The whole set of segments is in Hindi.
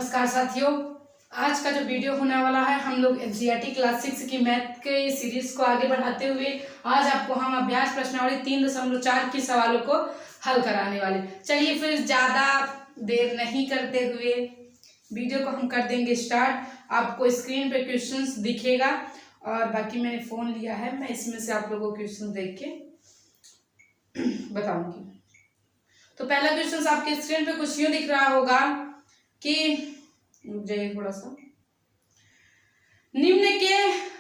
नमस्कार साथियों, आज का जो वीडियो होने वाला है हम लोग एनसीईआरटी क्लास 6 की मैथ के सीरीज को आगे बढ़ाते हुए आज आपको हम अभ्यास प्रश्नावली 3.4 की सवालों को हल कराने वाले। चलिए फिर ज़्यादा देर नहीं करते हुए वीडियो को हम कर देंगे स्टार्ट। आपको स्क्रीन पे क्वेश्चंस दिखेगा और बाकी मैंने फ़ोन लिया है, मैं इसमें से आप लोगों को क्वेश्चन देख के बताऊंगी। तो पहला क्वेश्चन आपके स्क्रीन पे कुछ यूँ दिख रहा होगा कि थोड़ा सा, निम्न के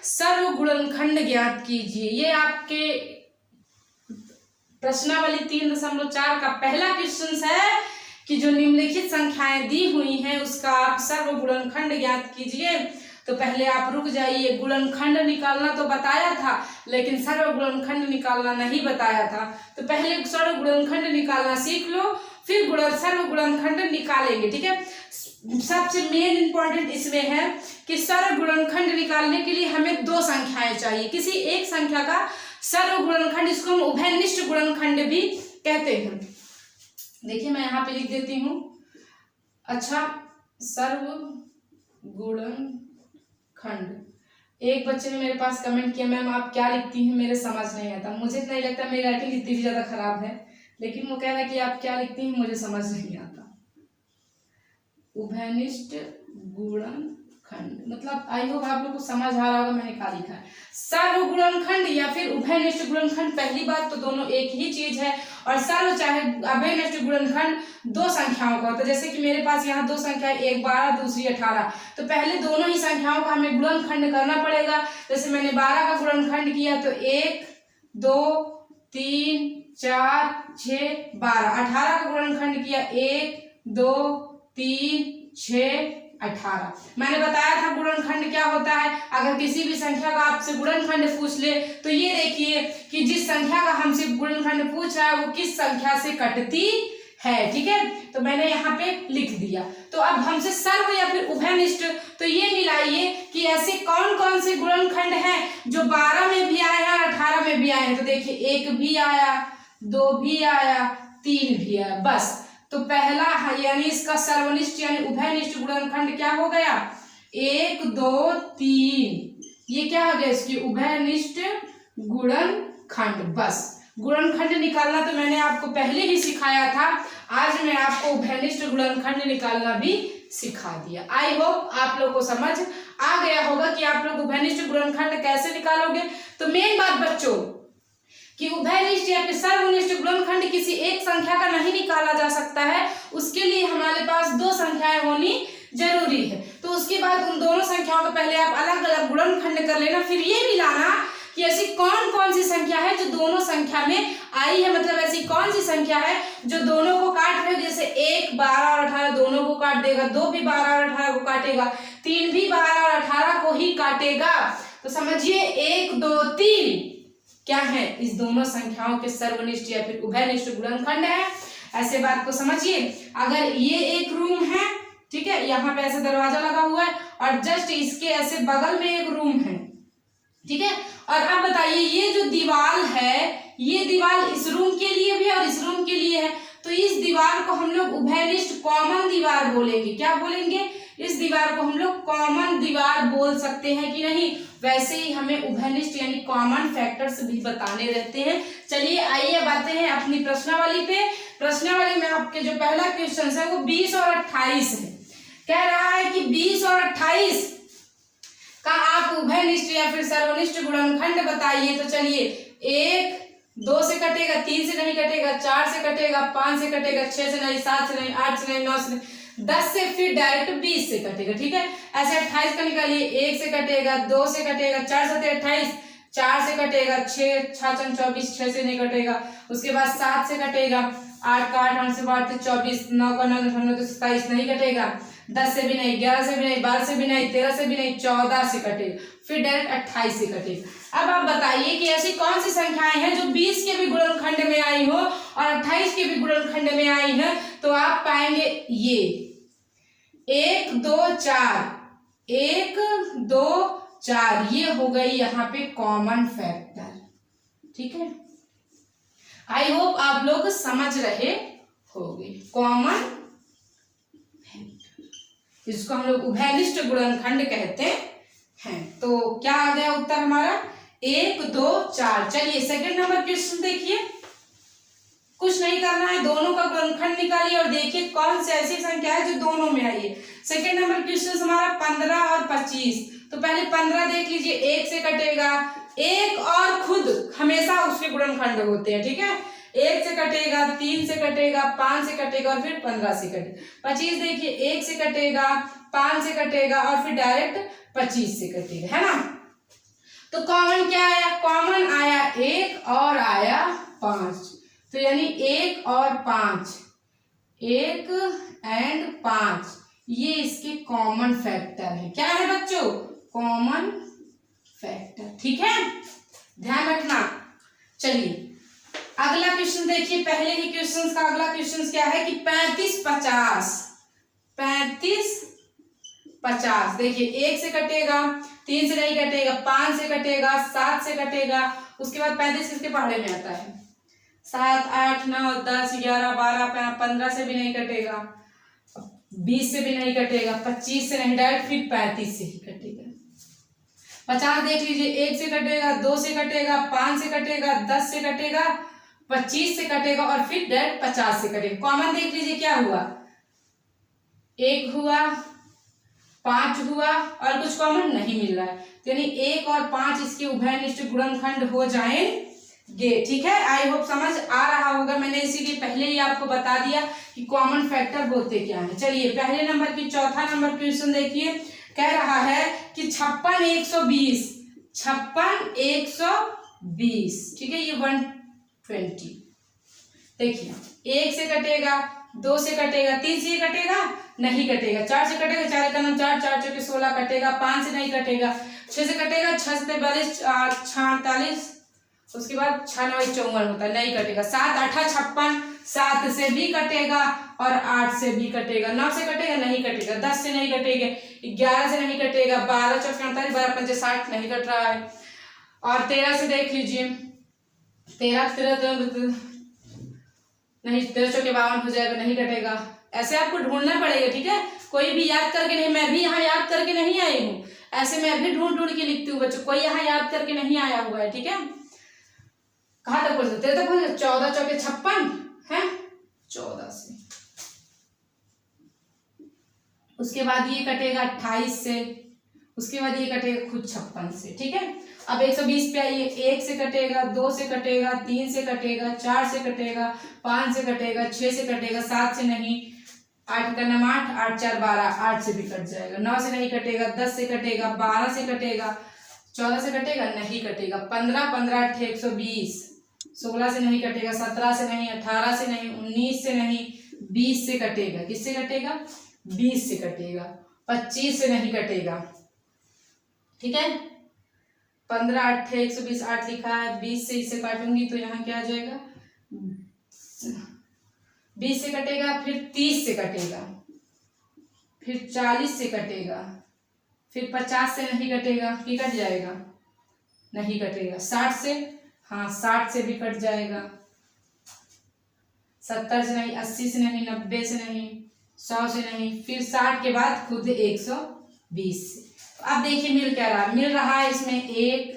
सर्व गुणनखंड ज्ञात कीजिए। ये आपके प्रश्नावली 3.4 का पहला क्वेश्चन है कि जो निम्नलिखित संख्याएं दी हुई हैं उसका आप सर्व गुणनखंड ज्ञात कीजिए। तो पहले आप रुक जाइए, गुणनखंड निकालना तो बताया था लेकिन सर्व गुणनखंड निकालना नहीं बताया था। तो पहले सर्व गुणनखंड निकालना सीख लो, फिर सर्व गुणनखंड निकालेंगे। ठीक है, सबसे मेन इंपॉर्टेंट इसमें है कि सर्व गुणनखंड निकालने के लिए हमें दो संख्याएं चाहिए। किसी एक संख्या का सर्व गुणनखंड, इसको हम उभयनिष्ठ गुणनखंड भी कहते हैं। देखिए मैं यहाँ पे लिख देती हूँ। अच्छा, सर्व गुणनखंड। एक बच्चे ने मेरे पास कमेंट किया, मैम आप क्या लिखती हैं, मेरे समझ नहीं आता। मुझे नहीं लगता मेरी राइटिंग इतनी भी ज्यादा खराब है, लेकिन वो कह रहा है कि आप क्या लिखती हैं, मुझे समझ नहीं आता। उभयनिष्ठ गुणनखंड मतलब आई होप आप लोग को समझ आ रहा होगा मैंने क्या लिखा है। सर्व गुणनखंड या फिर उभयनिष्ठ गुणनखंड, पहली बात तो दोनों एक ही चीज है। और सर्व चाहे अभयनिष्ठ गुणनखंड दो संख्याओं का होता है। जैसे कि मेरे पास यहाँ दो संख्या, एक 12 दूसरी 18, तो पहले दोनों ही संख्याओं का हमें गुणनखंड करना पड़ेगा। जैसे मैंने 12 का गुणनखंड किया तो 1 2 3 4 6 12। 18 का गुणनखंड किया 1 2 3 6 18। मैंने बताया था गुणनखंड क्या होता है। अगर किसी भी संख्या का आपसे गुणनखंड पूछ ले तो ये देखिए कि जिस संख्या का हमसे गुणनखंड पूछ रहा है वो किस संख्या से कटती है। ठीक है, तो मैंने यहाँ पे लिख दिया। तो अब हमसे सर्व या फिर उभयनिष्ठ, तो ये मिलाइए कि ऐसे कौन कौन से गुणनखंड हैं जो 12 में भी आए हैं और 18 में भी आए हैं। तो देखिए 1 भी आया, 2 भी आया, 3 भी आया, बस। तो पहला यानी इसका सर्वनिष्ठ यानी उभयनिष्ठ गुणनखंड क्या हो गया, 1 2 3। ये क्या हो गया, इसकी उभयनिष्ठ गुणनखंड। बस गुणनखंड निकालना तो मैंने आपको पहले ही सिखाया था, आज मैं आपको उभयनिष्ठ गुणनखंड निकालना भी सिखा दिया। आई होप आप लोग को समझ आ गया होगा कि आप लोग उभयनिष्ठ गुणनखंड कैसे निकालोगे। तो मेन बात बच्चों कि उभयनिष्ठ या फिर सर्वनिष्ठ गुणनखंड किसी एक संख्या का नहीं निकाला जा सकता है, उसके लिए हमारे पास दो संख्याएं होनी जरूरी है। तो उसके बाद उन दोनों संख्याओं का पहले आप अलग अलग गुणनखंड कर लेना, फिर ये मिलाना कि ऐसी कौन कौन सी संख्या है जो दोनों संख्या में आई है। मतलब ऐसी कौन सी संख्या है जो दोनों को काट रहे हो। जैसे 1 12 और 18 दोनों को काट देगा, 2 भी 12 और 18 को काटेगा, 3 भी 12 और 18 को ही काटेगा। तो समझिए 1 2 3 क्या है, इस दोनों संख्याओं के सर्वनिष्ठ या फिर उभयनिष्ठ गुणनखंड है। ऐसे बात को समझिए। अगर ये एक रूम है, ठीक है, यहाँ पे ऐसे दरवाजा लगा हुआ है और जस्ट इसके ऐसे बगल में एक रूम है, ठीक है। और अब बताइए ये जो दीवार है, ये दीवार इस रूम के लिए भी और इस रूम के लिए है। तो इस दीवार को हम लोग उभयनिष्ठ कॉमन दीवार बोलेंगे। क्या बोलेंगे, इस दीवार को हम लोग कॉमन दीवार बोल सकते हैं कि नहीं। वैसे ही हमें उभयनिष्ठ यानी कॉमन फैक्टर्स भी बताने रहते हैं। चलिए आइए बातें हैं अपनी प्रश्नावली पे। प्रश्नावली में आपके जो पहला क्वेश्चन है वो 20 और 28 है। कह रहा है कि 20 और 28 का आप उभयनिष्ठ या फिर सर्वनिष्ठ गुणनखंड बताइए। तो चलिए 1 2 से कटेगा, 3 से नहीं कटेगा, 4 से कटेगा, 5 से कटेगा, 6 से नहीं, 7 से नहीं, 8 से नहीं, 9 से नहीं, 10 से फिर डायरेक्ट 20 से कटेगा। ठीक है, ऐसे 28 का निकालिए, 1 से कटेगा, 2 से कटेगा, 4 से 28, 4 से कटेगा, 6 6 24, 6 से नहीं कटेगा। उसके बाद 7 से कटेगा, 8 का 8 8 से 24, 9 का 9 9 तो 27 नहीं कटेगा, 10 से भी नहीं, 11 से भी नहीं, 12 से भी नहीं, 13 से भी नहीं, 14 से कटेगा, फिर डायरेक्ट 28 से कटेगा। अब आप बताइए कि ऐसी कौन सी संख्याएं हैं जो 20 के भी गुणनखंड में आई हो और 28 के भी गुणनखंड में आई है। तो आप पाएंगे ये 1 2 4, 1 2 4, ये हो गई यहाँ पे कॉमन फैक्टर। ठीक है, आई होप आप लोग समझ रहे होंगे। कॉमन फैक्टर इसको हम लोग उभयनिष्ठ गुणनखंड कहते हैं। तो क्या आ गया उत्तर हमारा 1 2 4। चलिए सेकंड नंबर क्वेश्चन देखिए, कुछ नहीं करना है, दोनों का गुणनखंड निकालिए और देखिए कौन सी ऐसी संख्या है जो दोनों में आई है। सेकंड नंबर क्वेश्चन हमारा 15 और 25। तो पहले 15 देख लीजिए, 1 से कटेगा, 1 और खुद हमेशा उसके गुणनखंड होते हैं, ठीक है। 1 से कटेगा, 3 से कटेगा, 5 से कटेगा और फिर 15 से कटेगा। 25 देखिए, 1 से कटेगा, 5 से कटेगा और फिर डायरेक्ट 25 से कटेगा, है ना। तो कॉमन क्या आया, कॉमन आया 1 और आया 5। तो यानी 1 और 5, 1 एंड 5 ये इसके कॉमन फैक्टर है। क्या है बच्चों, कॉमन फैक्टर, ठीक है, ध्यान रखना। चलिए अगला क्वेश्चन देखिए, पहले ही क्वेश्चन का अगला क्वेश्चन क्या है कि 35 50। 35 50 देखिए, 1 से कटेगा, 3 से नहीं कटेगा, 5 से कटेगा, 7 से कटेगा, उसके बाद 35 किसके पहाड़े में आता है, 7 8 9 10 11 12 15 से भी नहीं कटेगा, 20 से भी नहीं कटेगा, 25 से नहीं, डायरेक्ट फिर 35 से ही कटेगा। 50 देख लीजिए, 1 से कटेगा, 2 से कटेगा, 5 से कटेगा, 10 से कटेगा, 25 से कटेगा और फिर डायरेक्ट 50 से कटेगा। कॉमन देख लीजिए क्या हुआ, 1 हुआ, 5 हुआ और कुछ कॉमन नहीं मिल रहा है। यानी 1 और 5 इसके उभयनिष्ठ गुणनखंड हो जाएंगे, ठीक है। आई होप समझ आ रहा होगा, मैंने इसीलिए पहले ही आपको बता दिया कि कॉमन फैक्टर होते क्या है। चलिए पहले नंबर की चौथा नंबर क्वेश्चन देखिए, कह रहा है कि 56 120। 56 120, ठीक है, ये 120। देखिए 1 से कटेगा, 2 से कटेगा, 3 से कटेगा, नहीं कटेगा, 4 से कटेगा, 4 का नाम 4 4 चौके 16 कटेगा, 5 से नहीं कटेगा, 6 से कटेगा, 6 से 42 48, उसके बाद 6 9 54 होता है, नहीं कटेगा। 7 8 56, 7 से भी कटेगा और 8 से भी कटेगा, 9 से कटेगा, नहीं कटेगा, 10 से नहीं कटेगा, 11 से नहीं कटेगा, 12 चौके 48 12 पंचे 60 नहीं कट रहा है, और 13 से देख लीजिए, 13 नहीं, 13 चौके 52 हो जाएगा, नहीं कटेगा। ऐसे आपको ढूंढना पड़ेगा, ठीक है, कोई भी याद करके नहीं, मैं भी यहाँ याद करके नहीं आई हूँ, ऐसे मैं भी ढूंढ ढूंढ के लिखती हूँ बच्चों, कोई यहाँ याद करके नहीं आया हुआ है, ठीक है। कहाँ तक बोल सकते, 13 तक 14 चौके 56 है, 14 से, उसके बाद ये कटेगा 28 से, उसके बाद ये कटेगा खुद 56 से, ठीक है। अब 120 पे आइए, 1 से कटेगा, 2 से कटेगा, 3 से कटेगा, 4 से कटेगा, 5 से कटेगा, 6 से कटेगा, 7 से नहीं, 8 का नाम 8 8 4 12, 8 से भी कट जाएगा, 9 से नहीं कटेगा, 10 से कटेगा, 12 से कटेगा, 14 से कटेगा, नहीं कटेगा, 15 15 8 120, 16 से नहीं कटेगा, 17 से नहीं, 18 से नहीं, 19 से नहीं, 20 से कटेगा, किससे कटेगा, 20 से कटेगा, 25 से नहीं कटेगा, ठीक है। 15 8 120, 8 लिखा है, 20 से इसे काटूंगी तो यहाँ क्या आ जाएगा, 20 से कटेगा, फिर 30 से कटेगा, फिर 40 से कटेगा, फिर 50 से नहीं कटेगा, कि कट जाएगा, नहीं कटेगा, 60 से, हाँ 60 से भी कट जाएगा, 70 से नहीं, 80 से नहीं, 90 से नहीं, 100 से नहीं, फिर 60 के बाद खुद 120 से। अब देखिए मिल क्या रहा, मिल रहा है इसमें 1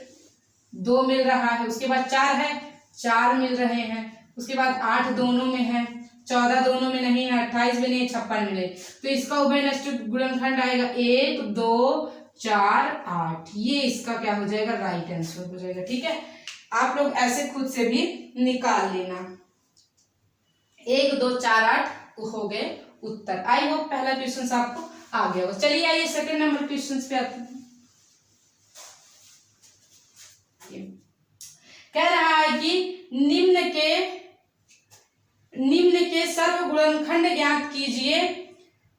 2 मिल रहा है, उसके बाद 4 है, 4 मिल रहे हैं, उसके बाद 8 दोनों में है, 14 दोनों में नहीं है, 28 भी नहीं है, 56 मिले, तो इसका उभयनिष्ठ गुणनखंड आएगा 1 2 4 8, ये इसका क्या हो जाएगा, राइट आंसर हो जाएगा, ठीक है। आप लोग ऐसे खुद से भी निकाल लेना, 1 2 4 8 हो गए उत्तर। आई होप पहला क्वेश्चन आपको आ गया होगा। चलिए आइए सेकंड नंबर क्वेश्चन पे आते हैं। कह रहा है कि निम्न के सर्व गुणनखंड ज्ञात कीजिए।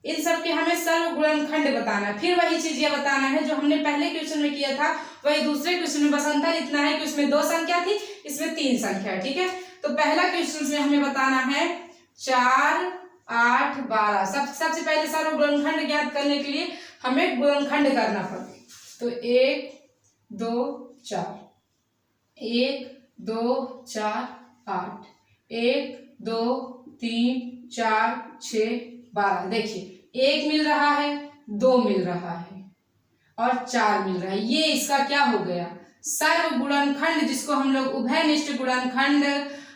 इन सब के हमें सर्व गुणनखंड बताना है, फिर वही चीज ये बताना है जो हमने पहले क्वेश्चन में किया था, वही दूसरे क्वेश्चन में, बस अंतर इतना है कि उसमें 2 संख्या थी, इसमें 3 संख्या है, ठीक है। तो पहला क्वेश्चन में हमें बताना है 4 8 12। सबसे पहले सर्व गुणनखंड ज्ञात करने के लिए हमें गुणनखंड करना पड़ेगा, तो 1 2 4, 1 2 4 8, 1 2 3 4 6 12। देखिए 1 मिल रहा है, 2 मिल रहा है और 4 मिल रहा है। ये इसका क्या हो गया, सर्व गुणनखंड, जिसको हम लोग उभयनिष्ठ गुणनखंड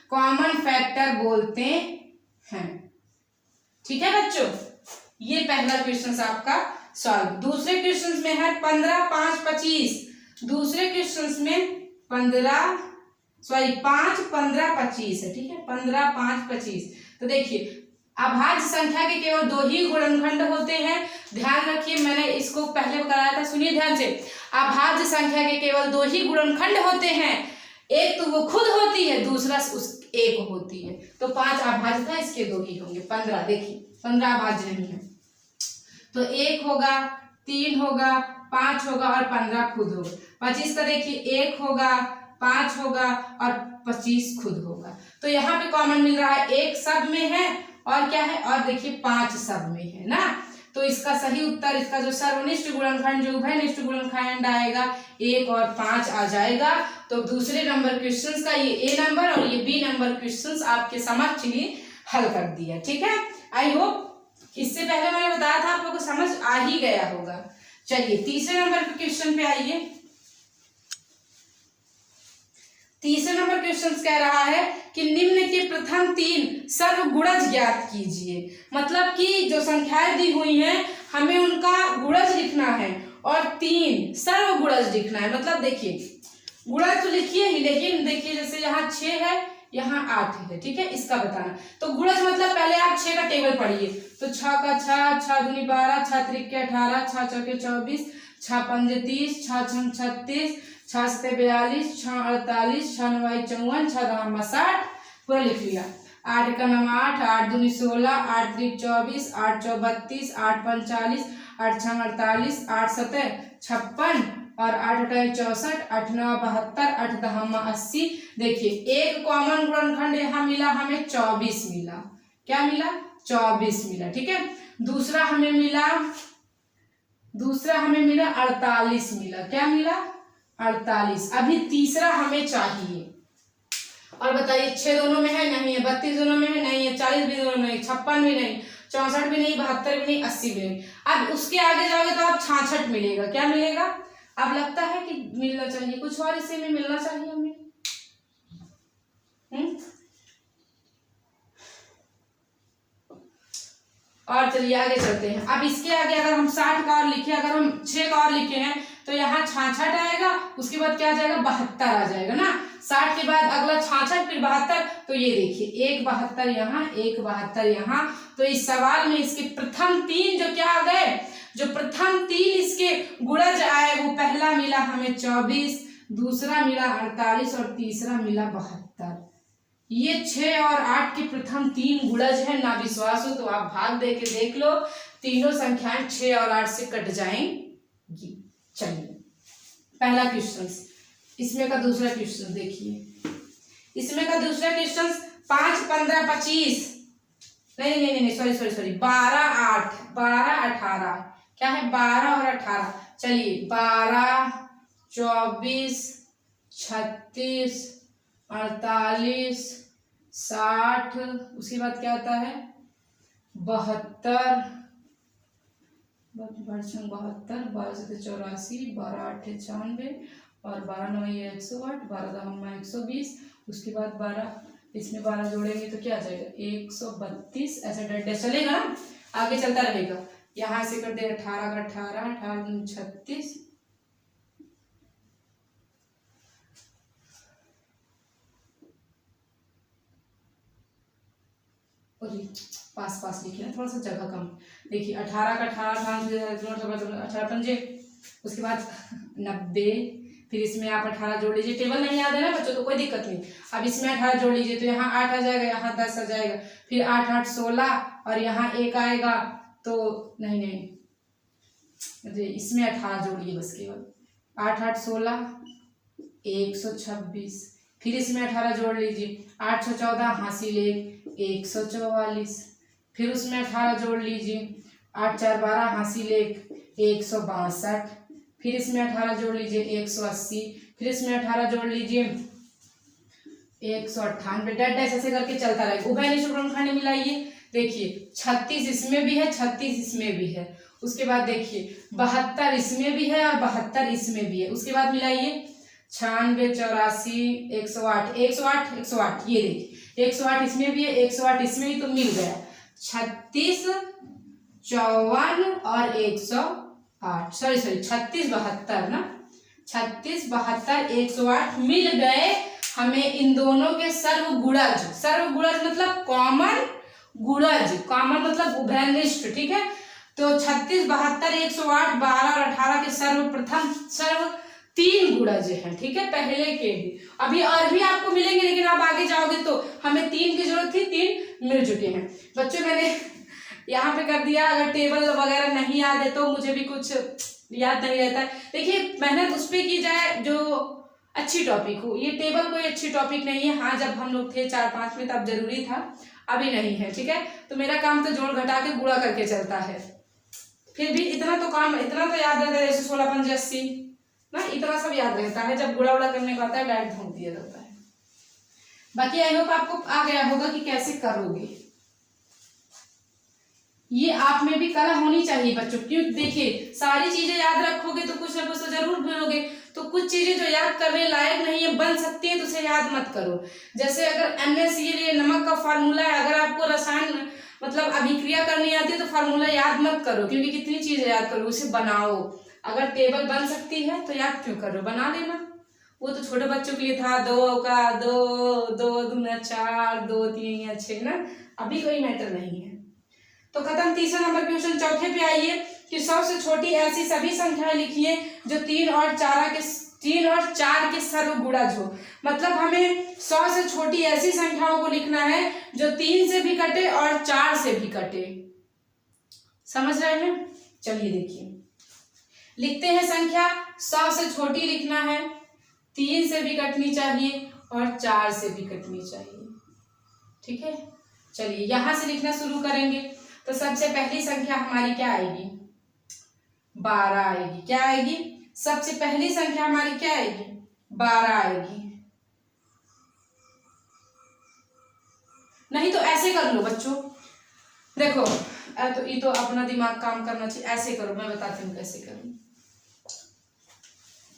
कॉमन फैक्टर बोलते हैं। ठीक है बच्चों, ये पहला क्वेश्चन आपका सॉल्व। दूसरे क्वेश्चन में है 15, 5, 25। दूसरे क्वेश्चन में 5, 15, 25 है। ठीक है, 15, 5, 25। तो देखिए अभाज्य संख्या के केवल 2 ही गुणनखंड होते हैं। ध्यान रखिए, मैंने इसको पहले कराया था, सुनिए ध्यान से। अभाज्य संख्या के केवल 2 ही गुणनखंड होते हैं, एक तो वो खुद होती है, दूसरा उस एक होती है। तो 5 अभाज्य था, इसके 2 ही होंगे। 15 देखिए 15 अभाज्य नहीं है, तो 1 होगा, 3 होगा, 5 होगा और 15 खुद होगा। 25 का देखिए 1 होगा, 5 होगा और 25 खुद होगा। तो यहाँ पे कॉमन मिल रहा है, 1 सब में है और क्या है, और देखिए 5 सब में है ना। तो इसका सही उत्तर, इसका जो सर्वनिष्ठ गुणनखंड, जो उभयनिष्ठ गुणनखंड आएगा 1 और 5 आ जाएगा। तो दूसरे नंबर क्वेश्चंस का ये ए नंबर और ये बी नंबर क्वेश्चंस आपके समक्ष ही हल कर दिया। ठीक है, आई होप इससे पहले मैंने बताया था आप लोगों को समझ आ ही गया होगा। चलिए तीसरे नंबर के क्वेश्चन पे आइए। तीसरे नंबर क्वेश्चन कह रहा है कि निम्न के प्रथम 3 सर्वगुणज ज्ञात कीजिए। मतलब कि जो संख्याएं दी हुई हैं हमें उनका गुणज लिखना है और 3 सर्वगुणज लिखना है। मतलब देखिए गुणज तो लिखिए ही, लेकिन देखिए जैसे यहाँ 6 है, यहाँ 8 है। ठीक है, इसका बताना। तो गुणज मतलब पहले आप 6 का टेबल पढ़िए। तो 6 का 6, 6 दूनी 12, 6 त्रिक 18, 6 चौके 24, 6 पंजे 30, 6 छंग 36, 6 सते 42, 6 48, 6 9 54, 6 दमा 60। पूरा लिख लिया। 8 का 9 8, 8 दूनी 16, 8 त्रिक 24, 8 चौ 32, 8 पंच 40, 8 छंग 48, 8 सते 56 और 8 अठाई 64, 8 9 72, 8 दहमा 80। देखिए एक कॉमन गुणनखंड यहाँ मिला हमें 24 मिला। क्या मिला, 24 मिला। ठीक है, दूसरा हमें मिला 48 मिला। क्या मिला, 48। अभी तीसरा हमें चाहिए। और बताइए 6 दोनों में है, नहीं है। 32 दोनों में है, नहीं है। 40 भी दोनों में नहीं, 56 भी नहीं, 64 भी नहीं, 72 भी नहीं, 80 भी नहीं। अब उसके आगे जाओगे तो आप 66 मिलेगा। क्या मिलेगा, अब लगता है कि मिलना चाहिए कुछ और, इसी में मिलना चाहिए हमें। और चलिए आगे चलते हैं। अब इसके आगे अगर हम 60 का और लिखे, अगर हम 6 का और लिखे हैं तो यहाँ 66 आएगा, उसके बाद क्या आ जाएगा, 72 आ जाएगा ना। 60 के बाद अगला 66 फिर 72। तो ये देखिए 1 72 यहाँ, 1 72 यहाँ। तो इस सवाल में इसके प्रथम 3 जो क्या आ गए, जो प्रथम 3 इसके गुणज आए, वो पहला मिला हमें 24, दूसरा मिला 48 और तीसरा मिला 72। ये 6 और 8 के प्रथम 3 गुणज है। ना विश्वास हो तो आप भाग दे के देख लो, तीनों संख्याएं 6 और 8 से कट जाएंगी। चलिए पहला क्वेश्चन, इसमें का दूसरा क्वेश्चन देखिए। इसमें का दूसरा क्वेश्चन 5 15 25, नहीं सॉरी 12 8 12 18। क्या है, 12 और 18। चलिए 12 24 36 48 60, उसके बाद क्या होता है 72, 72 12 से 84, 12 8 96 और 12 9 108, 12 दहमा 120। उसके बाद 12, इसमें 12 जोड़ेंगे तो क्या आ जाएगा 132। ऐसा डंडे चलेगा ना, आगे चलता रहेगा। यहाँ से कर दे 18 का 18, 18 36, पास लिखे ना, थोड़ा सा जगह कम। देखिए 18 का 18, 18 पंजे, उसके बाद 90, फिर इसमें आप 18 जोड़ लीजिए। टेबल नहीं याद है ना बच्चों तो कोई दिक्कत नहीं। अब इसमें 18 जोड़ लीजिए तो यहाँ 8 आ जाएगा, यहाँ 10 आ जाएगा, फिर 8 8 16 और यहाँ 1 आएगा। तो नहीं इसमें 18 जोड़िए बस केवल। 8 8 16 126, फिर इसमें 18 जोड़ लीजिए। 8 6 14 हासिल 144, फिर उसमें 18 जोड़ लीजिए। 8 4 12 हासिल 162, फिर इसमें 18 जोड़ लीजिए 180, फिर इसमें 18 जोड़ लीजिए 198। डैश ऐसे करके चलता रहेगा। उभयनिष्ठ गुणनखंड मिलाइए। देखिए 36 इसमें भी है, 36 इसमें भी है। उसके बाद देखिए 72 इसमें भी है और 72 इसमें भी है। उसके बाद मिलाइए 96, 84, 108, 108, 108, ये देखिए 108 इसमें भी है, 108 इसमें भी, तो मिल गया 36, 54 और 108, सॉरी 36, 72 ना, 36, 72, 108 मिल गए हमें इन दोनों के सर्वगुणज। सर्वगुणज मतलब कॉमन गुणज, कॉमन मतलब उभयनिष्ठ, ठीक है। तो 36, 72, 108, 12 और 18 के सर्वप्रथम तीन गुणज हैं, ठीक है, पहले के भी। अभी और भी आपको मिलेंगे, लेकिन आप आगे जाओगे तो हमें 3 की जरूरत थी, 3 मिल चुके हैं। बच्चों मैंने यहाँ पे कर दिया, अगर टेबल वगैरह नहीं याद है तो मुझे भी कुछ याद नहीं रहता है। देखिए मेहनत उस पर की जाए जो अच्छी टॉपिक हो, ये टेबल कोई अच्छी टॉपिक नहीं है। हाँ जब हम लोग थे 4-5 में तब जरूरी था, अभी नहीं है, ठीक है। तो मेरा काम तो जोड़ घटा के गुणा करके चलता है, फिर भी इतना तो काम, इतना तो याद रहता है, जैसे 16, 5, 80 ना, इतना सब याद रहता है। जब गुणा उड़ा करने को आता है डायरेक्ट ढूंढ दिया जाता है। बाकी आई होप आपको आ गया होगा कि कैसे करोगे। ये आप में भी कला होनी चाहिए बच्चों, क्यों देखिए सारी चीजें याद रखोगे तो कुछ ना कुछ तो जरूर भूलोगे। तो कुछ चीजें जो याद करने लायक नहीं है, बन सकती है, तो उसे याद मत करो। जैसे अगर NaCl नमक का फार्मूला है, अगर आपको रसायन मतलब अभिक्रिया करनी आती है तो फार्मूला याद मत करो, क्योंकि कितनी चीजें याद करो, उसे बनाओ। अगर टेबल बन सकती है तो याद क्यों करो, बना लेना। वो तो छोटे बच्चों के लिए था, 2 का 2, 2 दूना 4, 2 3 6 ना, अभी कोई मैटर नहीं है। तो खत्म। तीसरा नंबर क्वेश्चन। चौथे पे आइए कि 100 से छोटी ऐसी सभी संख्याएं लिखिए जो 3 और 4 के सर्वगुणज हो। मतलब हमें 100 से छोटी ऐसी संख्याओं को लिखना है जो 3 से भी कटे और 4 से भी कटे। समझ रहे हैं? चलिए देखिए, लिखते हैं संख्या। 100 से छोटी लिखना है, 3 से भी कटनी चाहिए और 4 से भी कटनी चाहिए, ठीक है। चलिए यहां से लिखना शुरू करेंगे। तो सबसे पहली संख्या हमारी क्या आएगी? 12 आएगी। क्या आएगी? सबसे पहली संख्या हमारी क्या आएगी? 12 आएगी। नहीं तो ऐसे कर लो बच्चों, देखो तो ये तो अपना दिमाग काम करना चाहिए। ऐसे करो, मैं बताती हूँ कैसे करूँ।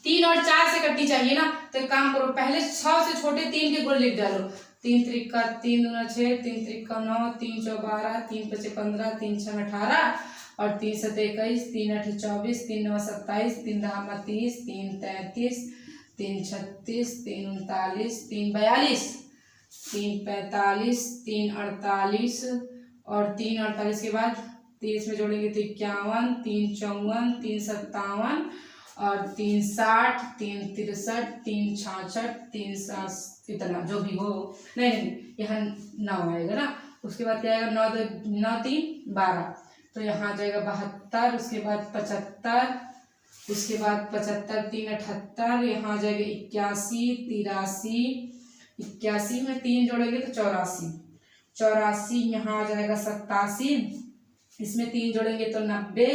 3 और 4 से कटनी चाहिए ना, तो एक काम करो, पहले 100 से छोटे 3 के गुण लिख डालो। 3 त्रिका 3 दूना 6, 3 त्रिका 9, 3 चौ 12, 3 पचे 15, 3 छः 18 और 3 सत 21, 3 8 24, 3 9 27, 3 10 30, 3 33, 3 36, 3 39, 3 42, 3 45, 3 48 और 3 48 के बाद 30 में जोड़ेंगे तो 51, 3 54, 3 57 और 3 60, 3 63, 3 66, 3 67, इतना जो भी हो। नहीं यहाँ 9 आएगा ना। उसके बाद क्या आएगा? 9 9 3 12, तो यहाँ आ जाएगा 72। उसके बाद 75, उसके बाद 75 3 78, यहाँ आ जाएगा 81 83, 81 में 3 जोड़ेंगे तो 84, 84 यहाँ आ जाएगा 87, इसमें 3 जोड़ेंगे तो 90,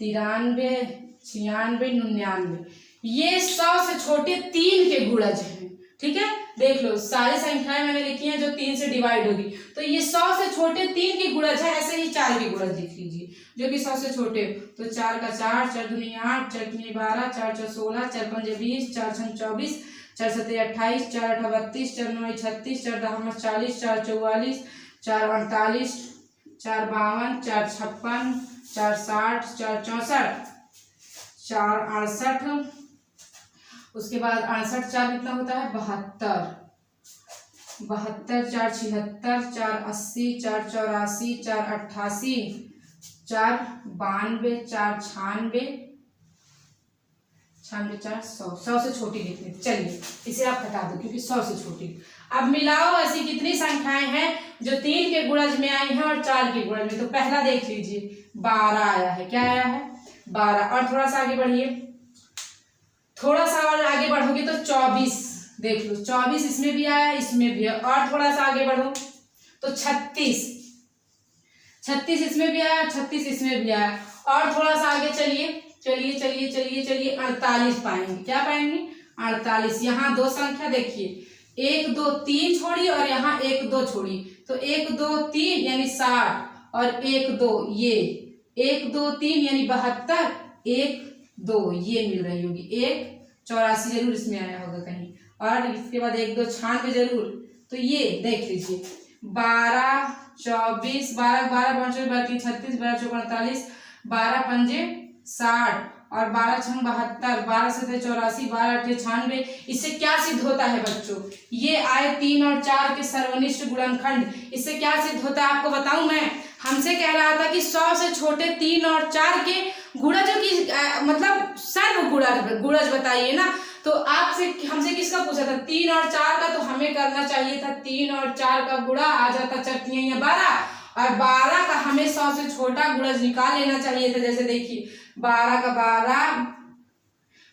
93, 96, 99। ये 100 से छोटे 3 के गुणज हैं, ठीक है। देख लो सारी संख्याएं मैंने लिखी हैं जो 3 से डिवाइड होगी, तो ये 100 से छोटे 3 के गुणज है। ऐसे ही 4 के गुणज लिख लीजिए जो कि 100 से छोटे। तो 4 का 4, 4 दूनी 8, 4 तीनी 12, 4 4 16, 4 5 20, 4 6 24, 4 7 28, 4 8 32, 4 9 36, 4 10 40, 4 44, 4 48, 4 52, 4 56, 4 60, 4 64, 4 68, उसके बाद 68 4 कितना होता है? 72, 72 4 76, 4 80, 4 84, 4 88, 4 92, 4 96, 96 4 100। 100 से छोटी लिखनी। चलिए इसे आप हटा दो क्योंकि 100 से छोटी। अब मिलाओ ऐसी कितनी संख्याएं हैं जो 3 के गुणज में आई हैं और 4 के गुणज में। तो पहला देख लीजिए 12 आया है। क्या आया है? 12। और थोड़ा सा आगे बढ़िए, थोड़ा सा और आगे बढ़ोगे तो 24 देख लो, 24 इसमें भी आया, इसमें भी है। और थोड़ा सा आगे बढ़ो तो 36, 36 इसमें भी आया, 36 इसमें भी आया। और थोड़ा सा आगे चलिए चलिए चलिए चलिए चलिए 48 पाएंगे। क्या पाएंगे? 48। यहाँ 2 संख्या देखिए, 1 2 3 छोड़ी और यहाँ 1 2 छोड़ी, तो 1 2 3 यानी 60 और 1 2 ये 1 2 3 यानी 72, 1 2 ये मिल रही होगी, 1 84 जरूर इसमें आया होगा कहीं, और इसके बाद 1 2 96 जरूर। तो ये देख लीजिए 12 24 12 12 5 32 36 12 चौक 48 12 पंजे 60 और 12 छंग 72 12 सतह 84 12 अठे 96। इससे क्या सिद्ध होता है बच्चों, ये आए 3 और 4 के सर्वनिष्ठ गुणनखंड। इससे क्या सिद्ध होता है आपको बताऊं मैं, हमसे कह रहा था कि 100 से छोटे 3 और 4 के गुणजों की मतलब सर्व गुणज बताइए ना। तो आपसे हमसे किसका पूछा था, 3 और 4 का, तो हमें करना चाहिए था 3 और 4 का गुणा, आ जाता चटनियाँ 12, और 12 का हमें 100 से छोटा गुणज निकाल लेना चाहिए था। जैसे देखिए 12 का 12,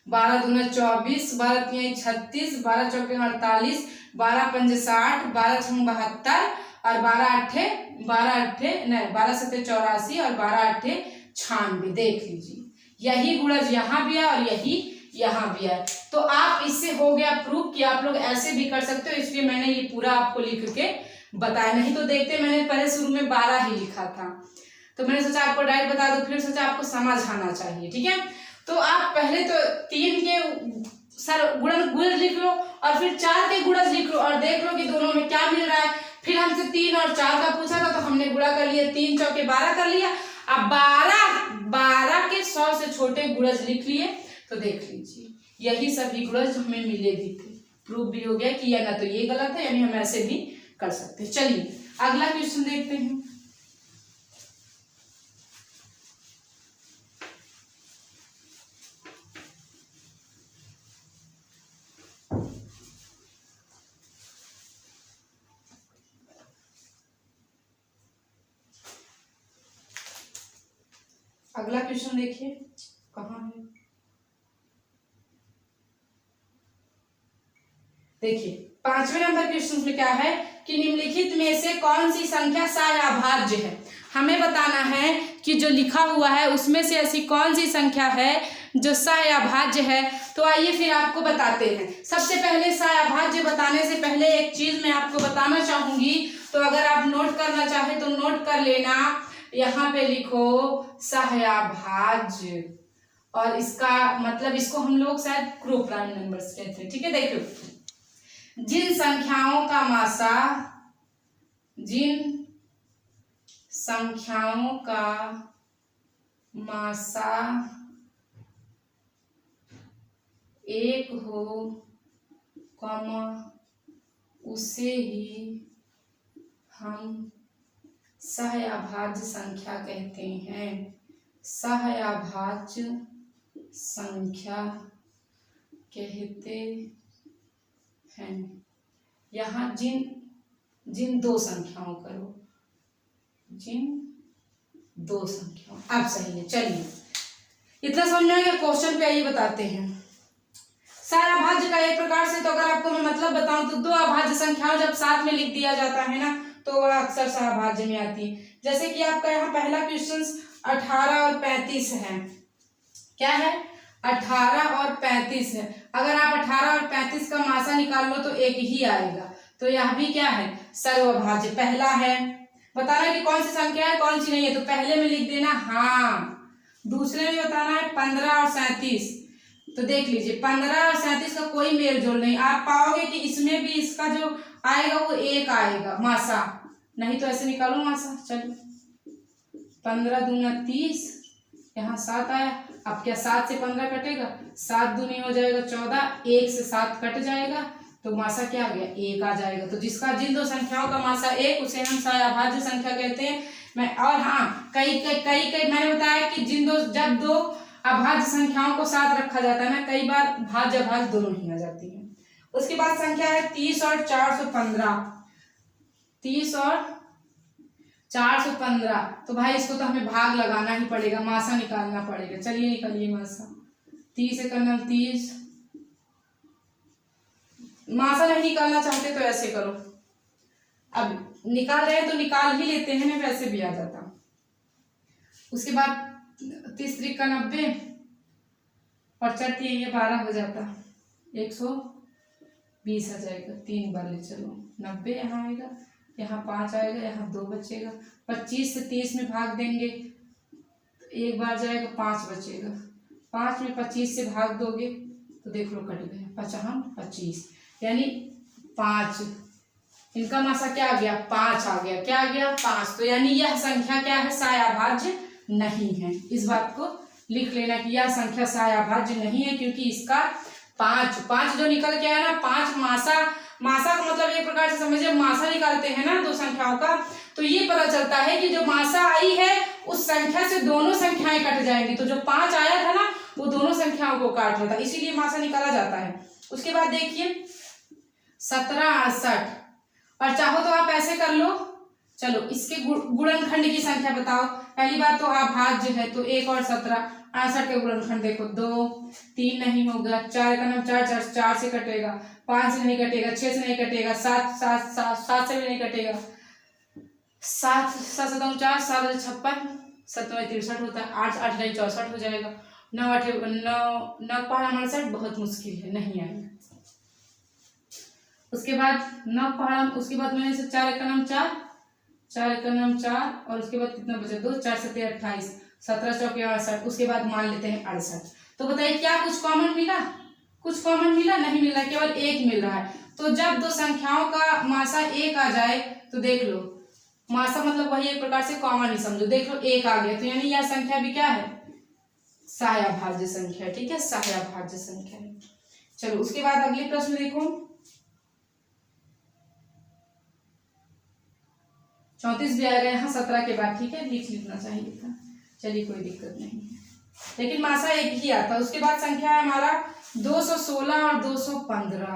12 दूना 24, 12 तीन 36, 12 चौके 48, 12 पंजे 60, 12 छंग 72 और 12 अट्ठे 12 सत्ते 84 और 12 अट्ठे 96। देख लीजिए यही गुणज यहाँ भी है और यही यहाँ भी है। तो आप इससे हो गया प्रूफ कि आप लोग ऐसे भी कर सकते हो, इसलिए मैंने ये पूरा आपको लिख के बताया। नहीं तो देखते मैंने पहले शुरू में 12 ही लिखा था, तो मैंने सोचा आपको डायरेक्ट बता दूं, फिर सोचा आपको समझ आना चाहिए। ठीक है, तो आप पहले तो 3 के गुणज लिख लो और फिर 4 के गुणज लिख लो और देख लो कि दोनों में क्या मिल रहा है। फिर हमसे 3 और 4 का पूछा था तो हमने गुणा कर लिया, 3 चौके 12 कर लिया। अब 12 के 100 से छोटे गुणज लिख लिए। तो देख लीजिए यही सभी गुणज हमें मिले भी थे, प्रूफ भी हो गया कि या ना तो ये गलत है, यानी हम ऐसे भी कर सकते हैं। चलिए अगला क्वेश्चन देखते हैं। अगला क्वेश्चन देखिए कहाँ है, देखिए 5वें नंबर क्वेश्चन में क्या है कि निम्नलिखित में से कौन सी संख्या सह-अभाज्य है। हमें बताना है कि जो लिखा हुआ है उसमें से ऐसी कौन सी संख्या है जो सह-अभाज्य है। तो आइए फिर आपको बताते हैं। सबसे पहले सह-अभाज्य बताने से पहले एक चीज मैं आपको बताना चाहूंगी, तो अगर आप नोट करना चाहे तो नोट कर लेना। यहाँ पे लिखो सह-अभाज्य, और इसका मतलब इसको हम लोग शायद क्रो प्राइम नंबर्स कहते हैं। ठीक है, देखो जिन संख्याओं का मासा 1 हो, उसे ही हम सह-अभाज्य संख्या कहते हैं। सह-अभाज्य संख्या कहते हैं। यहाँ जिन दो संख्याओं करो, जिन दो संख्याओं, अब सही है। चलिए इतना समझ में आ गया। क्वेश्चन पे आइए बताते हैं। सह-अभाज्य का एक प्रकार से, तो अगर आपको मैं मतलब बताऊं तो दो अभाज्य संख्याओं जब साथ में लिख दिया जाता है ना, तो वह अक्सर सह-अभाज्य में आती है। जैसे कि आपका यहाँ पहला क्वेश्चन 18 और 35 है। क्या है, 18 और 35 है। अगर आप 18 और 35 का मासा निकाल लो तो एक ही आएगा, तो यह भी क्या है, सर्वभाज्य। पहला है, बताना कि कौन सी संख्या है कौन सी नहीं है, तो पहले में लिख देना हाँ। दूसरे में बताना है 15 और 37। तो देख लीजिए 15 और 37 का कोई मेल जोल नहीं। आप पाओगे कि इसमें भी इसका जो आएगा वो एक आएगा मासा, नहीं तो ऐसे निकालो मासा। चलो 15 दूना 30, यहाँ 7 आया। अब क्या 7 से 15 कटेगा, 7 दूनी हो जाएगा 14, 1 से 7 कट जाएगा, तो मासा क्या आ गया, 1 आ जाएगा। तो जिन दो संख्याओं का मासा 1 उसे हम सह-अभाज्य संख्या कहते हैं। और हाँ, कई मैंने बताया कि जब दो अभाज्य संख्याओं को साथ रखा जाता है ना, कई बार भाज्य अभाज्य दोनों ही आ जाती है। उसके बाद संख्या है 30 और 415। 30 और 415, तो भाई इसको तो हमें भाग लगाना ही पड़ेगा, मासा निकालना पड़ेगा। चलिए निकालिए मासा। 30 से करना 30, मासा नहीं निकालना चाहते तो ऐसे करो, अब निकाल रहे हैं तो निकाल ही लेते हैं ना, वैसे भी आ जाता। उसके बाद 30 त्रिक का 90 और 4 ये 12 हो जाता, 120 आ जाएगा। 3 बार ले चलो, 90 यहाँ आएगा, यहाँ 5 आएगा, यहाँ 2 बचेगा। 25 से 30 में भाग देंगे एक बार जाएगा 5 बचेगा, 5 में 25 से भाग दोगे तो देख लो कट गए, 5 25 यानी 5, इनका मासा क्या आ गया 5 आ गया, क्या आ गया 5। तो यानी यह संख्या क्या है सायाभाज्य नहीं है। इस बात को लिख लेना कि यह संख्या सायाभाज्य नहीं है, क्योंकि इसका 5 जो निकल के आया ना 5 मासा का मतलब एक प्रकार से समझिए मासा निकालते हैं ना दो संख्याओं का, तो ये पता चलता है कि जो मासा आई है उस संख्या से दोनों संख्याएं कट जाएंगी। तो जो 5 आया था ना वो दोनों संख्याओं को काट रहा था, इसीलिए मासा निकाला जाता है। उसके बाद देखिए 17 68, और चाहो तो आप ऐसे कर लो, चलो इसके गुणनखंड की संख्या बताओ। पहली बात तो अभाज्य है तो 1 और 17, 68 के गुणनखंड देखो 2, 3 नहीं होगा, 4 का नाम 4 से कटेगा, 5 से नहीं कटेगा, 6 से नहीं कटेगा, 7 से भी नहीं कटेगा, 7 7 7 4 7 56, 7 63 होता है, 8 8 64 हो जाएगा, 9 8 9 पहाड़ा 69 बहुत मुश्किल है, नहीं आएगा। उसके बाद 9 पहाड़ा, उसके बाद मैंने से 4 का नाम 4 का नाम 4, और उसके बाद कितना बचा 2, 4 7 28, 17 चौके 68, उसके बाद मान लेते हैं 68। तो बताइए क्या कुछ कॉमन मिला? कुछ कॉमन मिला? नहीं मिला, केवल 1 मिल रहा है। तो जब दो संख्याओं का मासा 1 आ जाए तो देख लो मासा मतलब वही एक प्रकार से कॉमन ही समझो, देख लो 1 आ गया, तो यानी यह संख्या भी क्या है सायाभाज्य संख्या, ठीक है, सायाभाज्य संख्या है। चलो उसके बाद अगले प्रश्न देखो 34 भी आएगा यहाँ 17 के बाद, ठीक है, लिखना चाहिए था, चलिए कोई दिक्कत नहीं है, लेकिन मासा 1 ही आता है। उसके बाद संख्या है हमारा 216 और 215,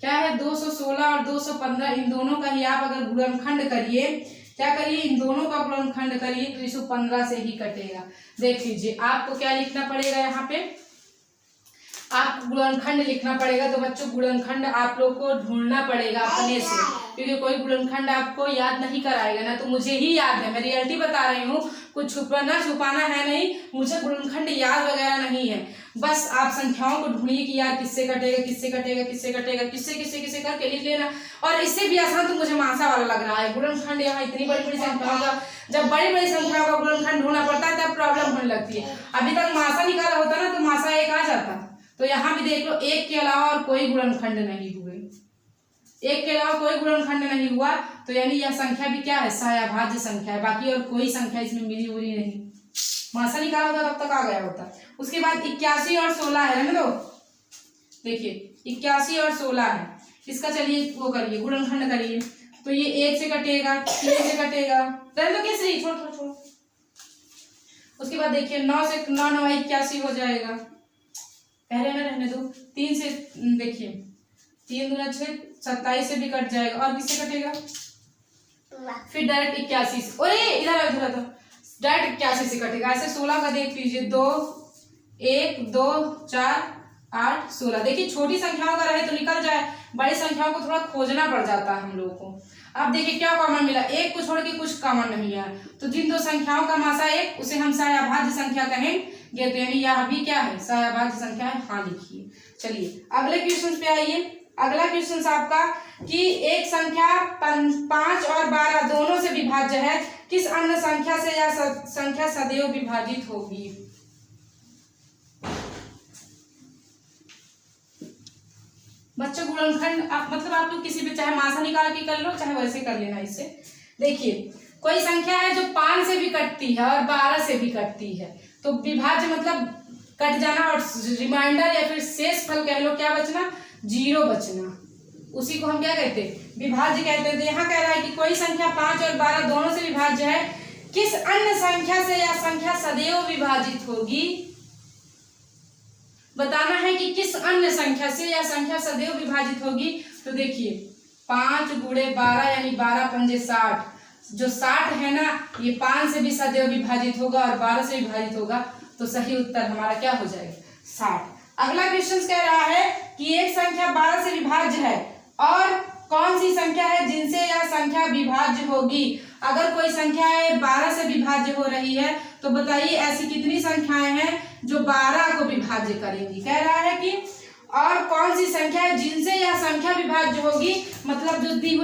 क्या है 216 और 215, इन दोनों का ही आप अगर गुणनखंड करिए, क्या करिए इन दोनों का गुणनखंड करिए तो 215 से ही कटेगा। देख लीजिए आपको क्या लिखना पड़ेगा, यहाँ पे आपको गुणनखंड लिखना पड़ेगा। तो बच्चों गुणनखंड आप लोग को ढूंढना पड़ेगा अपने से, क्योंकि कोई गुणनखंड आपको याद नहीं कराएगा ना, तो मुझे ही याद है, मैं रियलिटी बता रही हूँ, कुछ छुपाना है नहीं, मुझे गुणनखंड याद वगैरह नहीं है, बस आप संख्याओं को ढूंढिए कि यार किससे कटेगा किससे कटेगा किससे कटेगा किससे किससे किससे करके लिख लेना। और इससे भी आसान तो मुझे मासा वाला लग रहा है, गुणनखंड यहाँ इतनी बड़ी बड़ी संख्याओं का, जब बड़ी बड़ी संख्याओं का गुणनखंड ढूंढना पड़ता है तब प्रॉब्लम होने लगती है। अभी तक मासा निकाला होता ना तो मासा 1 आ जाता, तो यहाँ भी देख लो 1 के अलावा और कोई गुणनखंड नहीं हुए, 1 के अलावा कोई गुणनखंड नहीं हुआ, तो यानी यह संख्या भी क्या है सायाभाज्य संख्या है, बाकी और कोई संख्या इसमें मिली हुई नहीं, मासा निकाला होता तब तक आ गया होता। उसके बाद 81 और 16 है ना, तो देखिए 81 और 16 है, इसका चलिए वो करिए गुणनखंड करिए, तो ये 1 से कटेगा, 3 से कटेगा, रहने दो केसरी, छोड़। उसके बाद देखिए 9 से 9 9 81 हो जाएगा, पहले ना रहने दो, 3 से देखिए 3 दूना 6 27 से भी कट जाएगा, और किससे कटेगा फिर डायरेक्ट 81 से, अरे इधर तो डायरेक्ट 81 से कटेगा। ऐसे 16 का देख लीजिए 2 1 2 4 8 16, देखिए छोटी संख्याओं का रहे तो निकल जाए, बड़ी संख्याओं को थोड़ा खोजना पड़ जाता है हम लोगों को। अब देखिए क्या कॉमन मिला, 1 को छोड़ के कुछ कॉमन नहीं है, तो जिन दो संख्याओं का मासा 1 उसे हम सायाभाज्य संख्या कहेंगे, तो यानी यह भी क्या है सायाभाज्य संख्या है, हाँ लिखिए। चलिए अगले क्वेश्चन पे आइए। अगला क्वेश्चन आपका कि एक संख्या 5 और 12 दोनों से विभाज्य है, किस अन्य संख्या से यह संख्या सदैव विभाजित होगी। बच्चों गुणनखंड मतलब आप लोग किसी भी चाहे मासा निकाल के कर लो चाहे वैसे कर लेना। इससे देखिए कोई संख्या है जो 5 से भी कटती है और 12 से भी कटती है, तो विभाज्य मतलब कट जाना, और रिमाइंडर या फिर शेष फल कह लो, क्या बचना 0 बचना, उसी को हम क्या कहते हैं विभाज्य कहते हैं। तो यहाँ कह रहा है कि कोई संख्या 5 और 12 दोनों से विभाज्य है, किस अन्य संख्या से यह संख्या सदैव विभाजित होगी, बताना है कि किस अन्य संख्या से यह संख्या सदैव विभाजित होगी। तो देखिए 5 गुणे 12 यानी 12 पंजे 60, जो 60 है ना ये 5 से भी सदैव विभाजित होगा और 12 से विभाजित होगा, तो सही उत्तर हमारा क्या हो जाएगा 60। अगला क्वेश्चन कह रहा है कि एक संख्या 12 से विभाज्य है और कौन सी संख्या है जिनसे यह संख्या विभाज्य होगी। अगर कोई संख्या है 12 से विभाज्य हो रही है तो बताइए ऐसी कितनी संख्याएं हैं जो 12 को विभाज्य करेंगी। कह रहा है कि और कौन सी संख्या है जिनसे यह संख्या विभाज्य होगी, मतलब जो दी हुई